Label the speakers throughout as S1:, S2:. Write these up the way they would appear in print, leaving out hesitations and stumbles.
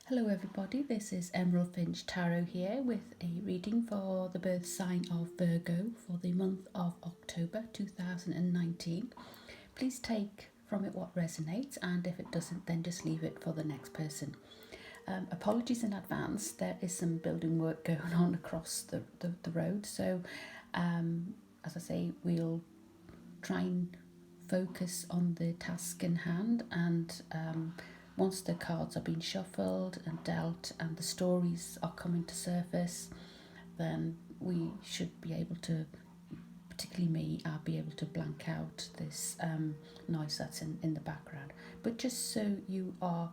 S1: Hello everybody, this is Emerald Finch Tarot here with a reading for the birth sign of Virgo for the month of October 2019. Please take from it what resonates, and if it doesn't, then just leave it for the next person. Apologies in advance, there is some building work going on across the road, so as I say, we'll try and focus on the task in hand, and once the cards are being shuffled and dealt and the stories are coming to surface, then we should be able to, particularly me, I'll be able to blank out this noise that's in the background. But just so you are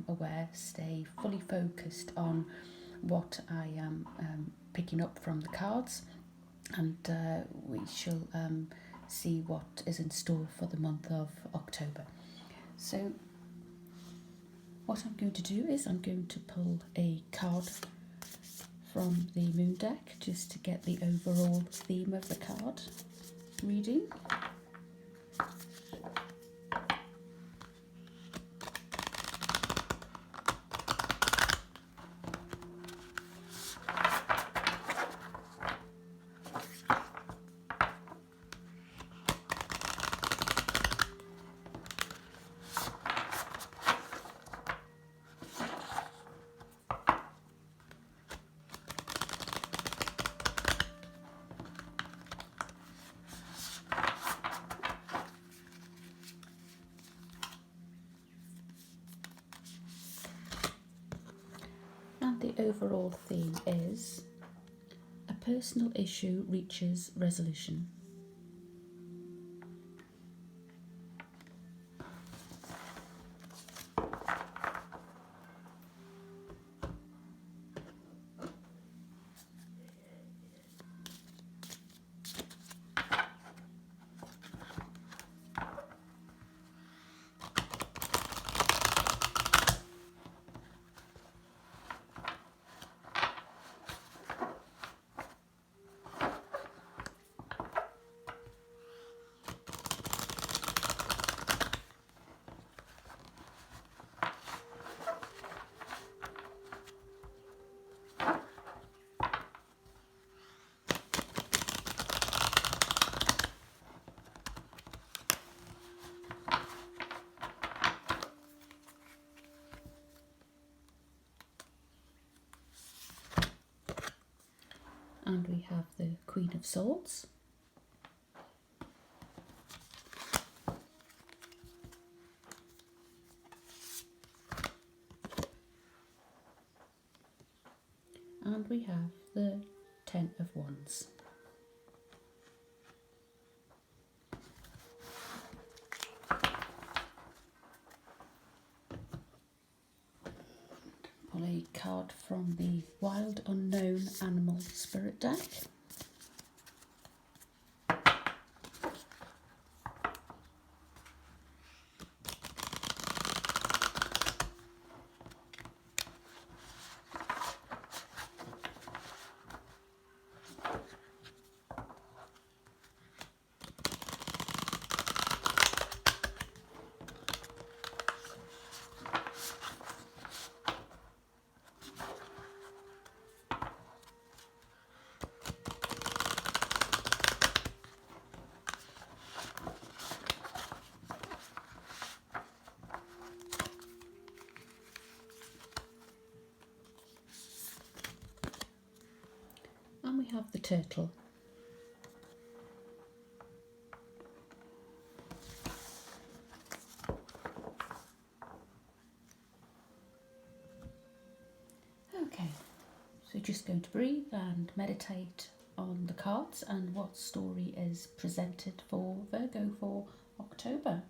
S1: aware, stay fully focused on what I am picking up from the cards, and we shall see what is in store for the month of October. So what I'm going to do is I'm going to pull a card from the moon deck just to get the overall theme of the card reading. And the overall theme is a personal issue reaches resolution. And we have the Queen of Swords. And we have the Ten of Wands. Pull a card from the Wild Unknown Animal Spirit deck. And we have the Turtle. Okay, so just going to breathe and meditate on the cards and what story is presented for Virgo for October.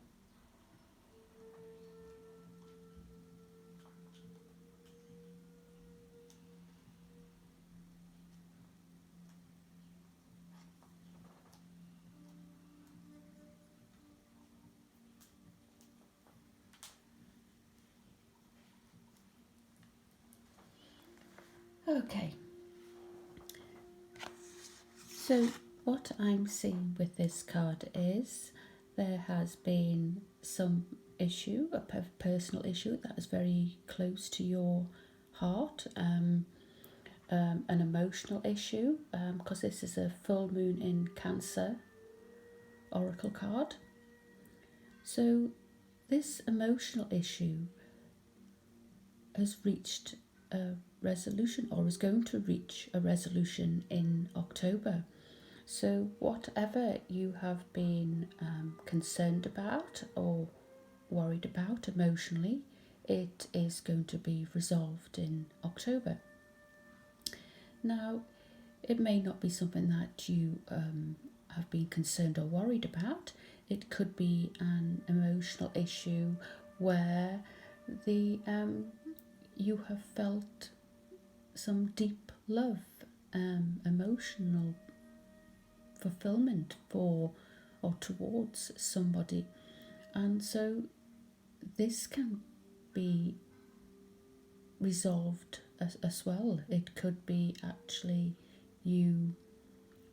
S1: Okay, so what I'm seeing with this card is there has been some issue, a personal issue that is very close to your heart, an emotional issue, because this is a full moon in Cancer oracle card. So this emotional issue has reached a resolution, or is going to reach a resolution in October. So whatever you have been concerned about or worried about emotionally, it is going to be resolved in October. Now, it may not be something that you have been concerned or worried about. It could be an emotional issue where you have felt some deep love, emotional fulfillment for or towards somebody, and so this can be resolved as well. It could be actually you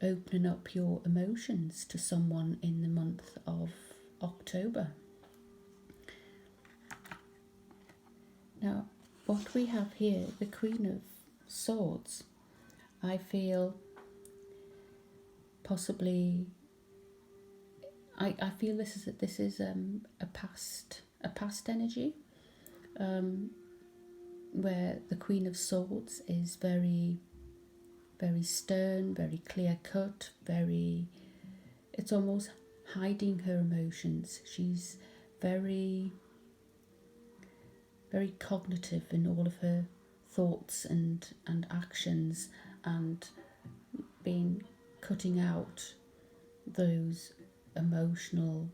S1: opening up your emotions to someone in the month of October. Now, what we have here, the Queen of Swords, I feel possibly, I feel this is a past energy, where the Queen of Swords is very, very stern, very clear cut, it's almost hiding her emotions. She's very, very cognitive in all of her thoughts and actions, and cutting out those emotional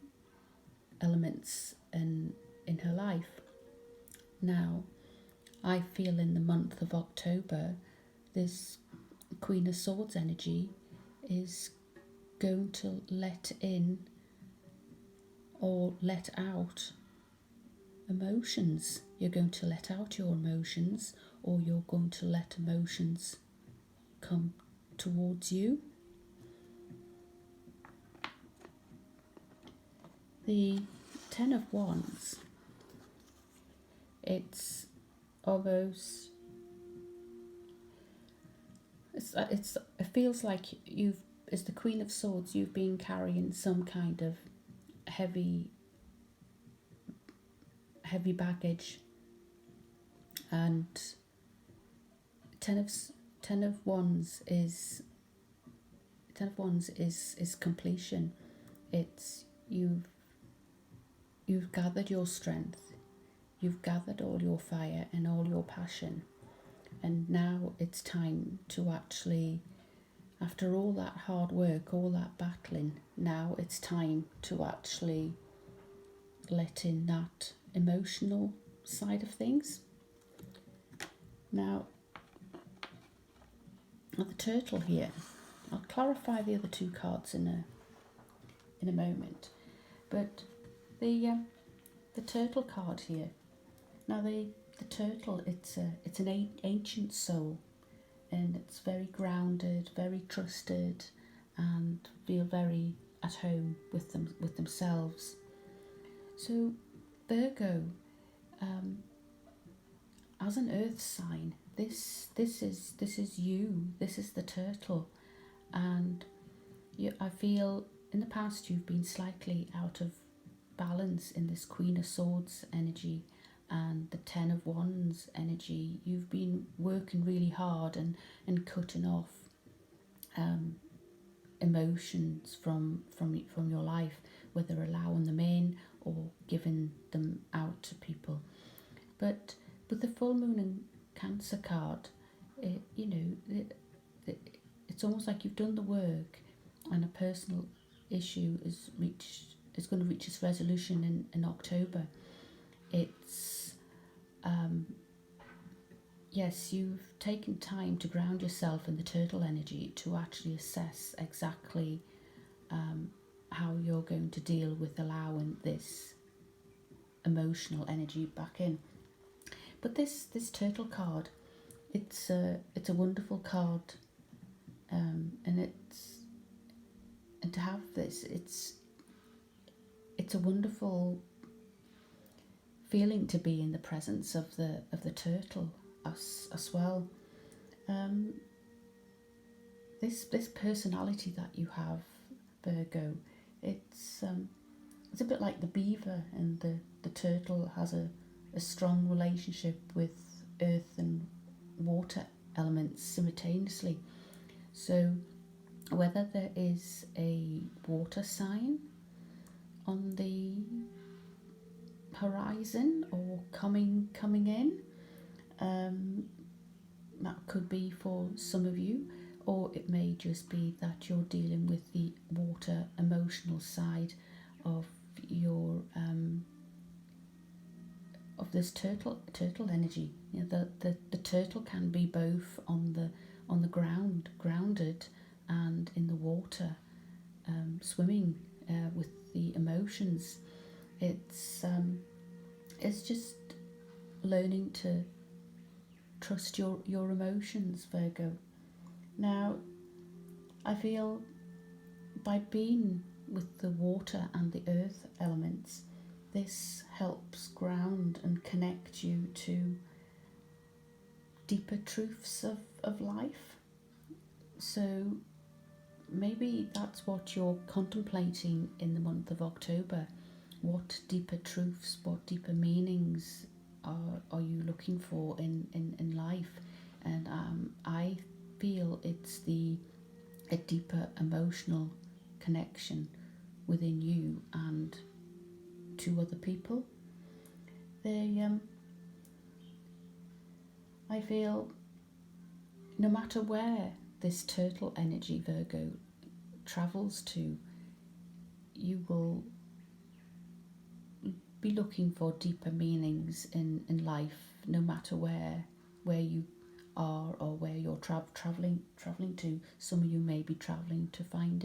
S1: elements in her life. Now, I feel in the month of October, this Queen of Swords energy is going to let in or let out emotions. You're going to let out your emotions, or you're going to let emotions come towards you. The Ten of Wands, it's almost, it feels like as the Queen of Swords, you've been carrying some kind of heavy baggage, and Ten of Wands is completion. It's you've gathered your strength, you've gathered all your fire and all your passion, and now it's time to actually, after all that hard work, all that battling, now it's time to actually let in that emotional side of things. Now, the Turtle here, I'll clarify the other two cards in a moment, but the Turtle card here. Now, the Turtle, it's an ancient soul, and it's very grounded, very trusted, and feel very at home with themselves. So Virgo, as an earth sign, this is you. This is the Turtle, and I feel in the past you've been slightly out of balance in this Queen of Swords energy and the Ten of Wands energy. You've been working really hard and cutting off emotions from your life, whether allowing them in or giving them out to people. But with the full moon and Cancer card, it's almost like you've done the work, and a personal issue is going to reach its resolution in October. It's yes, you've taken time to ground yourself in the Turtle energy to actually assess exactly how you're going to deal with allowing this emotional energy back in. But this Turtle card, it's a wonderful card, and to have this, it's a wonderful feeling to be in the presence of the turtle as well. This personality that you have, Virgo, it's a bit like the beaver, and the turtle has a strong relationship with earth and water elements simultaneously. So whether there is a water sign on the horizon or coming in, that could be for some of you, or it may just be that you're dealing with the water emotional side of your of this turtle energy. You know, the turtle can be both on the ground, grounded, and in the water, swimming with the emotions. It's just learning to trust your emotions, Virgo. Now, I feel by being with the water and the earth elements, this helps ground and connect you to deeper truths of life. So maybe that's what you're contemplating in the month of October. What deeper truths, what deeper meanings are you looking for in life? And I feel it's a deeper emotional connection within you and to other people. I feel no matter where this turtle energy, Virgo, travels to, you will be looking for deeper meanings in life, no matter where you are or where you're traveling to. Some of you may be traveling to find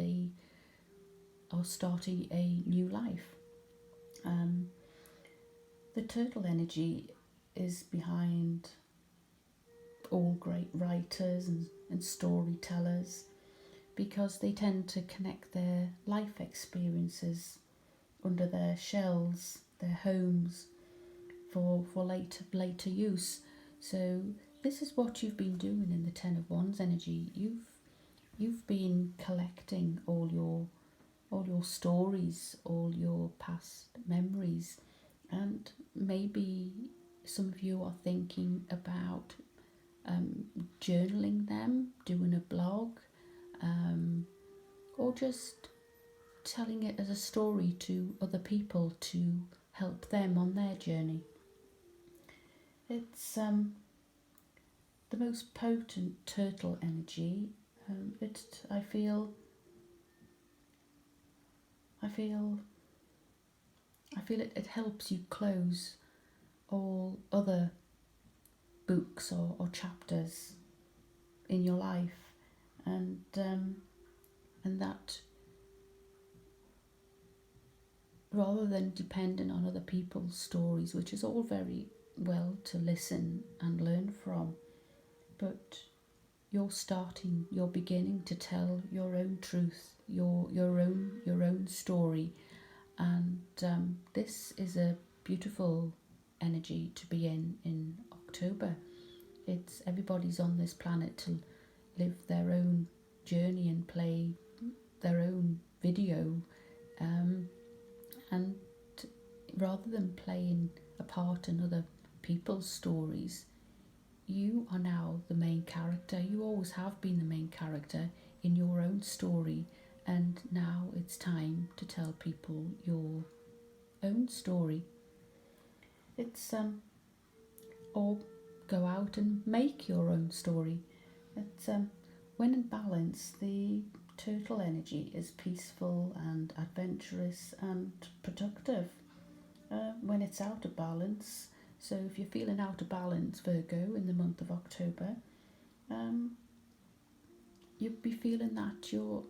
S1: or start a new life. The turtle energy is behind all great writers and storytellers, because they tend to connect their life experiences under their shells, their homes, for later use. So this is what you've been doing in the Ten of Wands energy. You've been collecting all your stories, all your past memories, and maybe some of you are thinking about journaling them, doing a blog, or just telling it as a story to other people to help them on their journey. It's the most potent turtle energy. I feel it helps you close all other books or chapters in your life, and that rather than depending on other people's stories, which is all very well to listen and learn from, but you're beginning to tell your own truth, your own story, and this is a beautiful energy to be in October. It's everybody's on this planet to live their own journey and play their own video, and rather than playing a part in other people's stories, you are now the main character. You always have been the main character in your own story, and now it's time to tell people your own story. It's or go out and make your own story. It's when in balance, the turtle energy is peaceful and adventurous and productive. When it's out of balance, so if you're feeling out of balance, Virgo, in the month of October, you'll be feeling that you're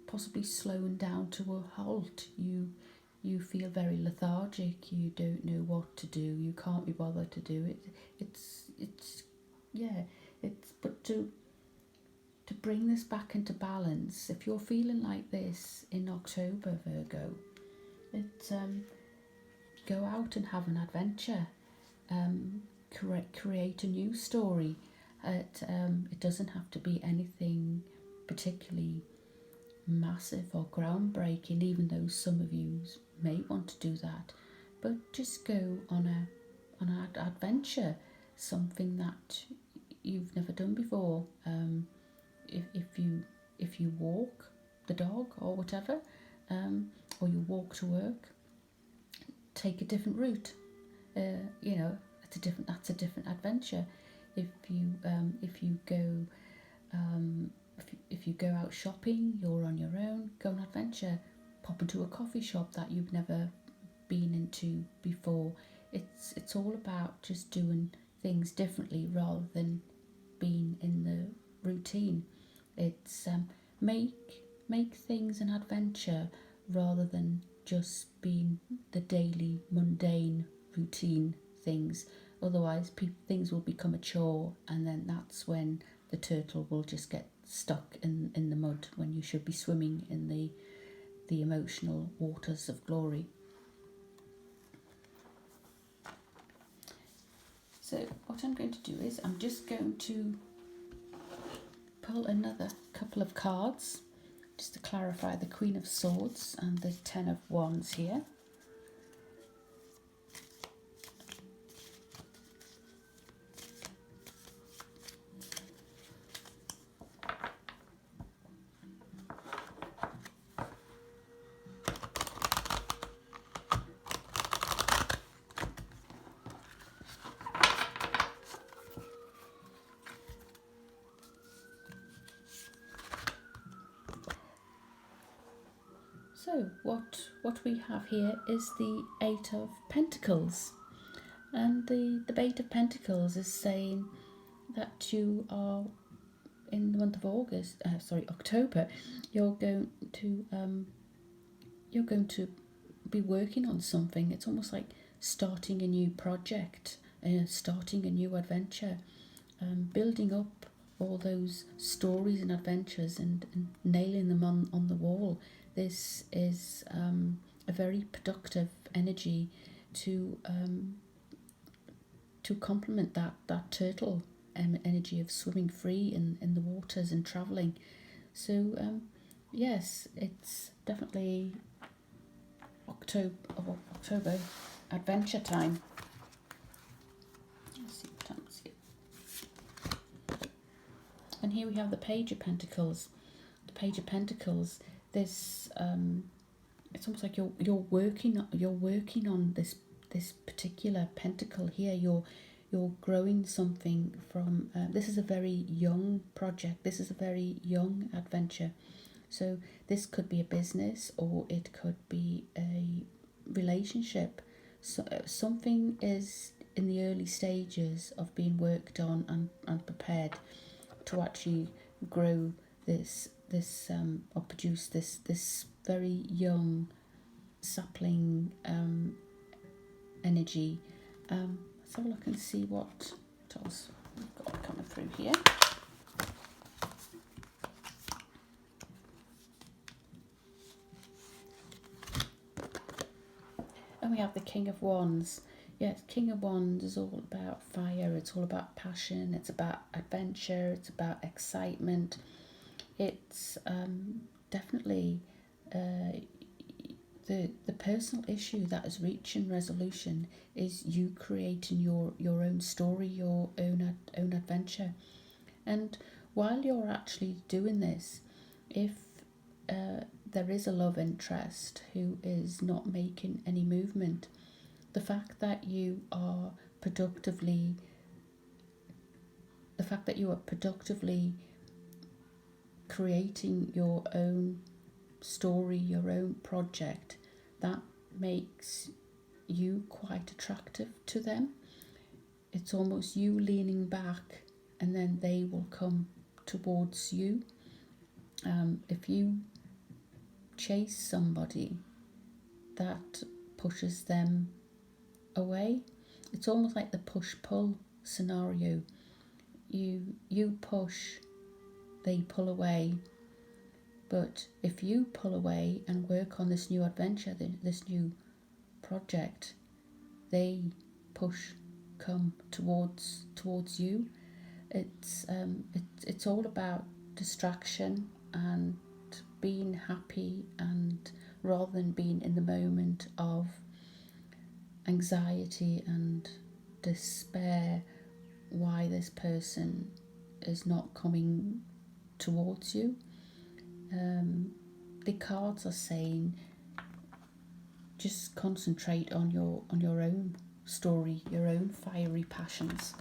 S1: possibly slowing down to a halt. You feel very lethargic. You don't know what to do. You can't be bothered to do it. But to bring this back into balance, if you're feeling like this in October, Virgo, go out and have an adventure. Create a new story. It doesn't have to be anything particularly massive or groundbreaking, even though some of you may want to do that. But just go on an adventure, something that you've never done before. If you walk the dog or whatever, or you walk to work, take a different route. That's a different adventure. If you go out shopping, you're on your own, go on adventure. Pop into a coffee shop that you've never been into before. It's all about just doing things differently rather than being in the routine. It's make things an adventure rather than just being the daily mundane routine things. Otherwise things will become a chore, and then that's when the turtle will just get stuck in the mud when you should be swimming in the emotional waters of glory. So what I'm going to do is I'm just going to pull another couple of cards just to clarify the Queen of Swords and the Ten of Wands here. So what we have here is the Eight of Pentacles, and the Eight of Pentacles is saying that you are in the month of October. You're going to be working on something. It's almost like starting a new project, starting a new adventure, building up all those stories and adventures and nailing them on the wall. This is a very productive energy to complement that turtle energy of swimming free in the waters and travelling. So yes, it's definitely October adventure time. Let's see what time it's here. And here we have the Page of Pentacles. The Page of Pentacles. This it's almost like you're working on this particular pentacle here. You're growing something from. This is a very young project. This is a very young adventure. So this could be a business, or it could be a relationship. So something is in the early stages of being worked on and prepared to actually grow this or produce this very young sapling energy. Let's have a look and see what else we've got coming through here. And we have the King of Wands. Yes, King of Wands is all about fire. It's all about passion. It's about adventure. It's about excitement. It's definitely the personal issue that is reaching resolution is you creating your own story, your own adventure. And while you're actually doing this, if there is a love interest who is not making any movement, the fact that you are productively creating your own story, your own project, that makes you quite attractive to them. It's almost you leaning back and then they will come towards you. If you chase somebody, that pushes them away. It's almost like the push-pull scenario. You push, they pull away. But if you pull away and work on this new adventure, this new project, they come towards you. It's all about distraction and being happy, and rather than being in the moment of anxiety and despair why this person is not coming towards you. The cards are saying just concentrate on your own story, your own fiery passions.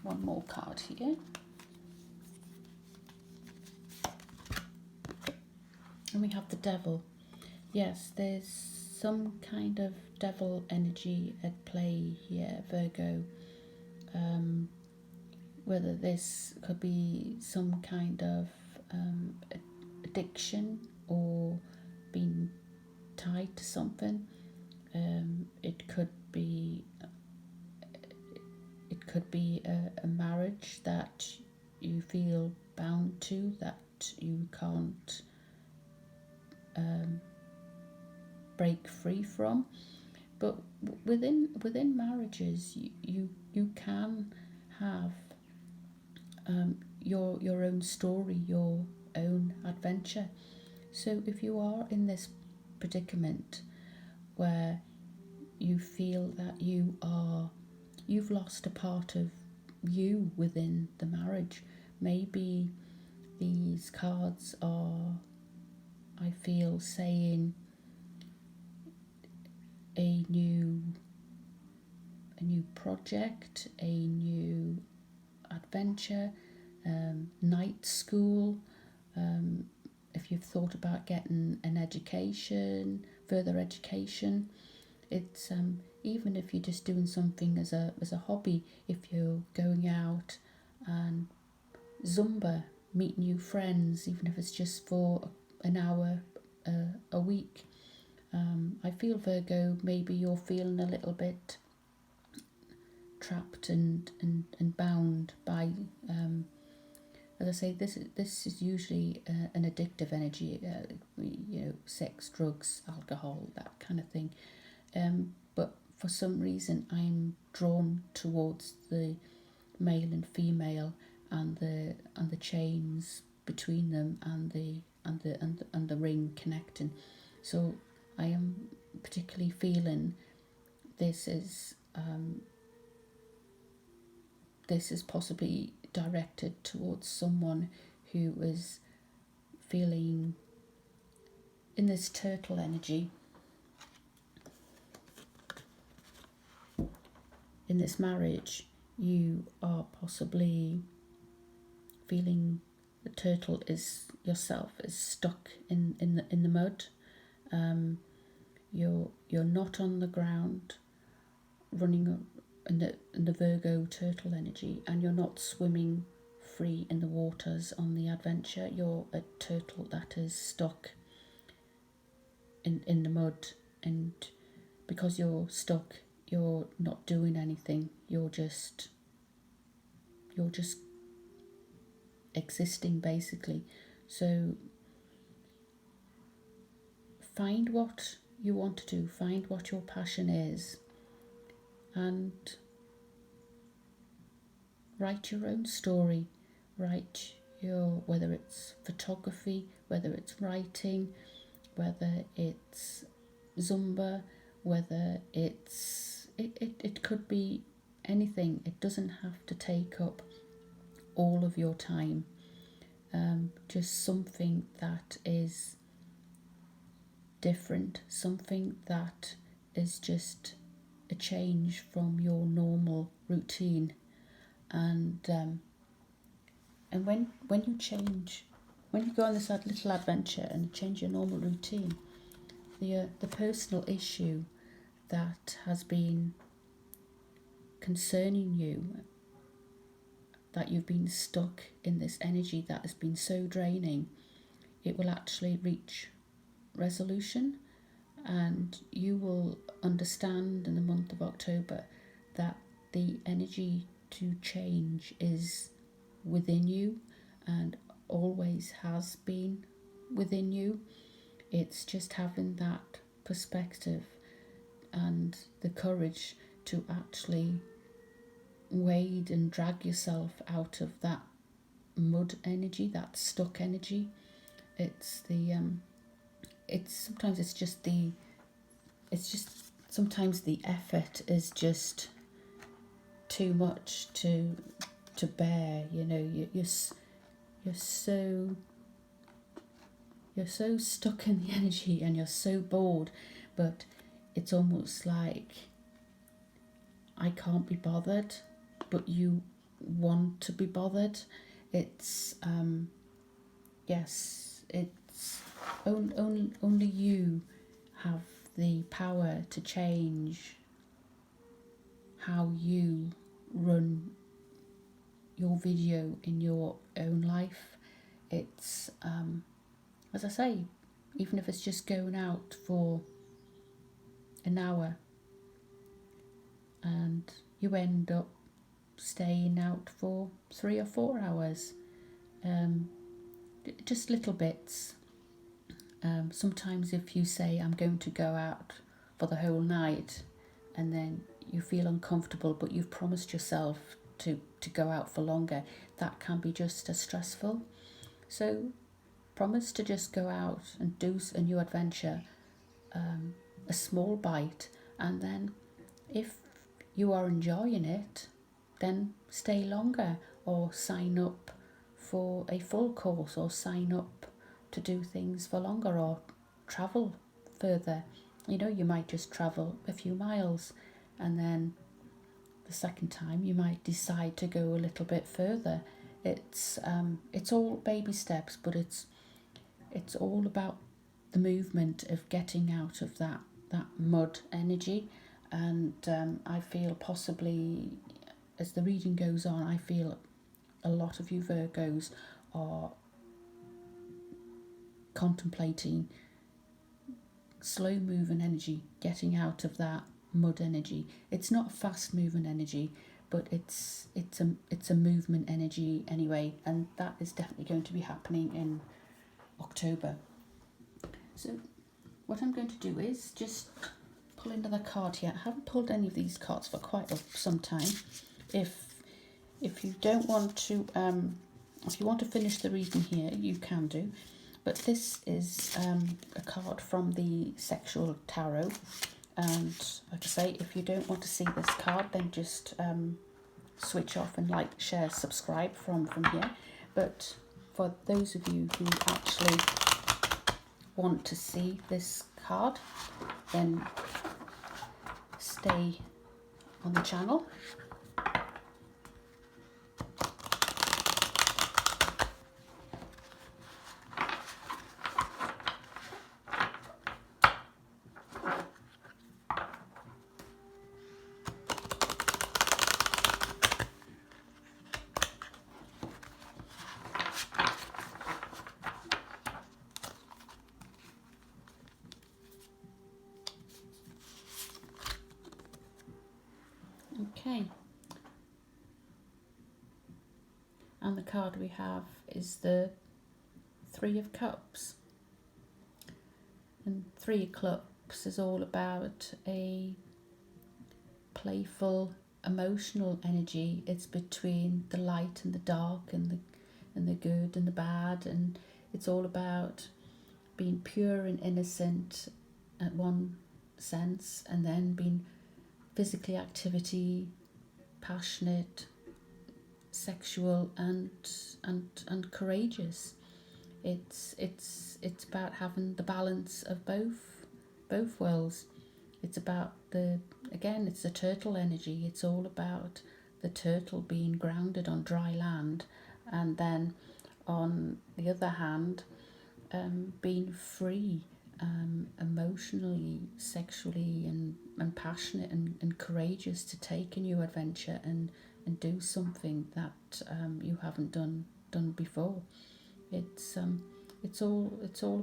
S1: One more card here. And we have the devil. Yes, there's some kind of devil energy at play here, Virgo. Whether this could be some kind of addiction or being tied to something. It could be a marriage that you feel bound to, that you can't break free from. But within marriages, you can have your own story, your own adventure. So if you are in this predicament where you feel that you've lost a part of you within the marriage, maybe these cards are, I feel, saying a new project, a new adventure, night school. If you've thought about getting an education, further education, it's even if you're just doing something as a hobby, if you're going out and Zumba, meet new friends, even if it's just for an hour a week. I feel, Virgo, maybe you're feeling a little bit trapped and bound by, as I say, this is usually an addictive energy, sex, drugs, alcohol, that kind of thing. But for some reason, I'm drawn towards the male and female, and the chains between them, and the ring connecting. So I am particularly feeling this is possibly directed towards someone who is feeling in this turtle energy. In this marriage, you are possibly feeling the turtle is yourself, is stuck in the mud. You're not on the ground running in the Virgo turtle energy, and you're not swimming free in the waters on the adventure. You're a turtle that is stuck in the mud, and because you're stuck, you're not doing anything. You're just existing, basically. So find what you want to do, find what your passion is, and write your own story. Write whether it's photography, whether it's writing, whether it's Zumba, whether it could be anything. It doesn't have to take up all of your time. Just something that is different, something that is just a change from your normal routine. And when you change, when you go on this little adventure and change your normal routine, the personal issue that has been concerning you, that you've been stuck in this energy that has been so draining, it will actually reach resolution, and you will understand in the month of October that the energy to change is within you and always has been within you. It's just having that perspective and the courage to actually wade and drag yourself out of that mud energy, that stuck energy. It's the sometimes sometimes the effort is just too much to bear. You know, you're so stuck in the energy and you're so bored, but it's almost like I can't be bothered, but you want to be bothered. It's yes, it's only you have the power to change how you run your video in your own life. It's as I say, even if it's just going out for an hour and you end up staying out for 3 or 4 hours, just little bits. Sometimes if you say I'm going to go out for the whole night and then you feel uncomfortable but you've promised yourself to go out for longer, that can be just as stressful. So promise to just go out and do a new adventure, a small bite, and then if you are enjoying it, then stay longer or sign up for a full course or sign up to do things for longer or travel further. You know, you might just travel a few miles and then the second time you might decide to go a little bit further. It's all baby steps, but it's all about the movement of getting out of that mud energy. And I feel possibly as the reading goes on, I feel a lot of you Virgos are contemplating slow moving energy, getting out of that mud energy. It's not a fast moving energy, but it's a movement energy anyway, and that is definitely going to be happening in October. So what I'm going to do is just pull another card here. I haven't pulled any of these cards for quite some time. If you don't want to, if you want to finish the reading here, you can do. But this is a card from the Sexual Tarot. And like I say, if you don't want to see this card, then just switch off and like, share, subscribe from here. But for those of you who actually want to see this card, then stay on the channel. Okay, and the card we have is the Three of Cups, and Three of Cups is all about a playful, emotional energy. It's between the light and the dark, and the good and the bad, and it's all about being pure and innocent at one sense, and then being physically activity, passionate, sexual, and courageous. It's about having the balance of both worlds. It's about it's the turtle energy. It's all about the turtle being grounded on dry land, and then on the other hand, being free, emotionally, sexually, and passionate and courageous to take a new adventure and do something that you haven't done before. It's all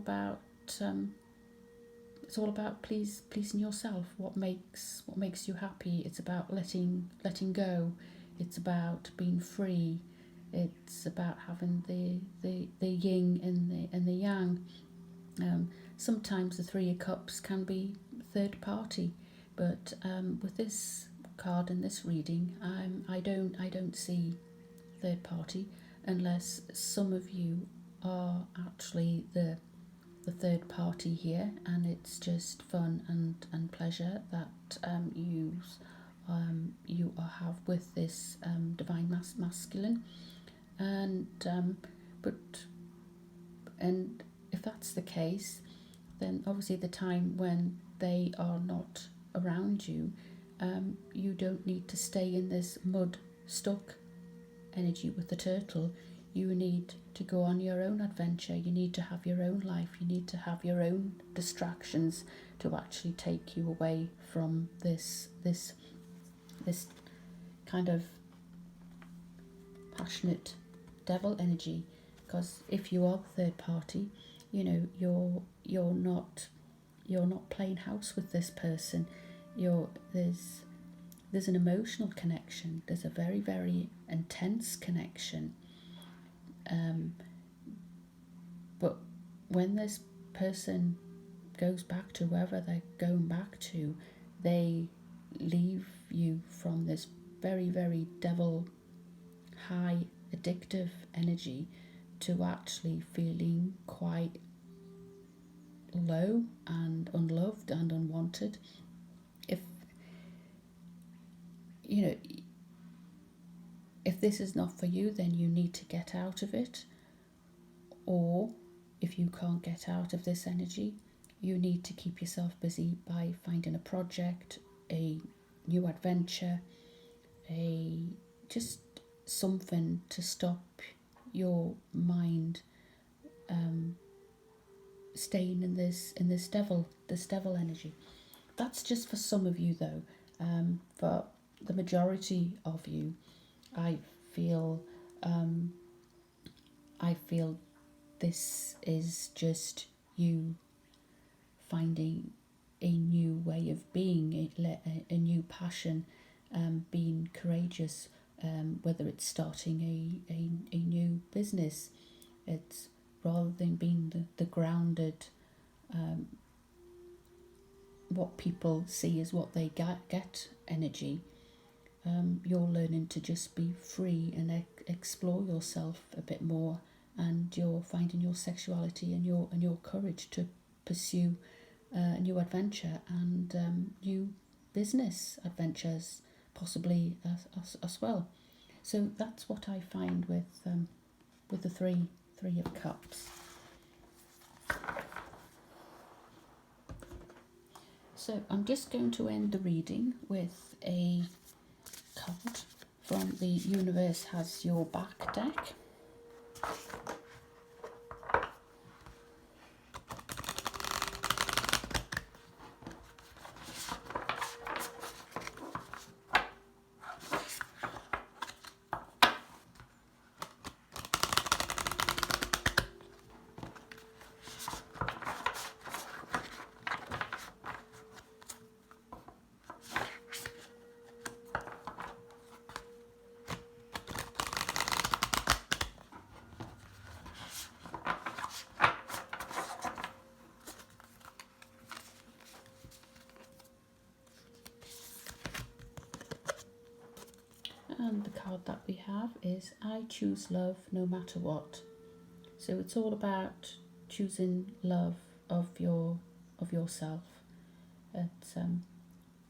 S1: about pleasing yourself. What makes you happy. It's about letting go. It's about being free. It's about having the yin and the yang. Sometimes the Three of Cups can be third party, But with this card and this reading, I don't see third party, unless some of you are actually the third party here, and it's just fun and pleasure that you have with this divine masculine, and and if that's the case, then obviously the time when they are not around you, you don't need to stay in this mud stuck energy with the turtle. You need to go on your own adventure. You need to have your own life. You need to have your own distractions to actually take you away from this kind of passionate devil energy. Because if you are the third party, you know, you're not playing house with this person. There's an emotional connection. There's a very, very intense connection. But when this person goes back to wherever they're going back to, they leave you from this very, very devil high addictive energy to actually feeling quite low and unloved and unwanted. If this is not for you, then you need to get out of it. Or if you can't get out of this energy, you need to keep yourself busy by finding a project, a new adventure, just something to stop your mind staying in this devil energy. That's just for some of you, though. For the majority of you, I feel this is just you finding a new way of being, a new passion, being courageous, whether it's starting a new business. It's rather than being the grounded, what people see as what they get energy. You're learning to just be free and explore yourself a bit more, and you're finding your sexuality and your courage to pursue a new adventure and new business adventures, possibly as well. So that's what I find with the three of cups. So I'm just going to end the reading with a card from the Universe Has Your Back deck. And the card that we have is I choose love no matter what. So it's all about choosing love of yourself. It's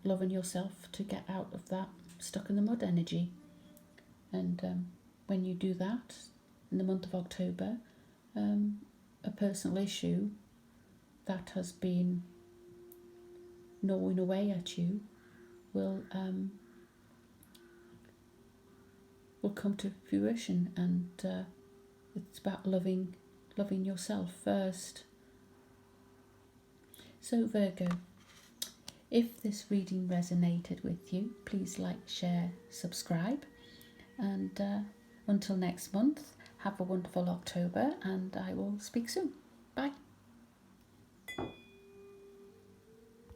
S1: loving yourself to get out of that stuck in the mud energy. And when you do that in the month of October, a personal issue that has been gnawing away at you will come to fruition, and it's about loving yourself first. So Virgo, if this reading resonated with you, please like, share, subscribe, and until next month, have a wonderful October, and I will speak soon. Bye.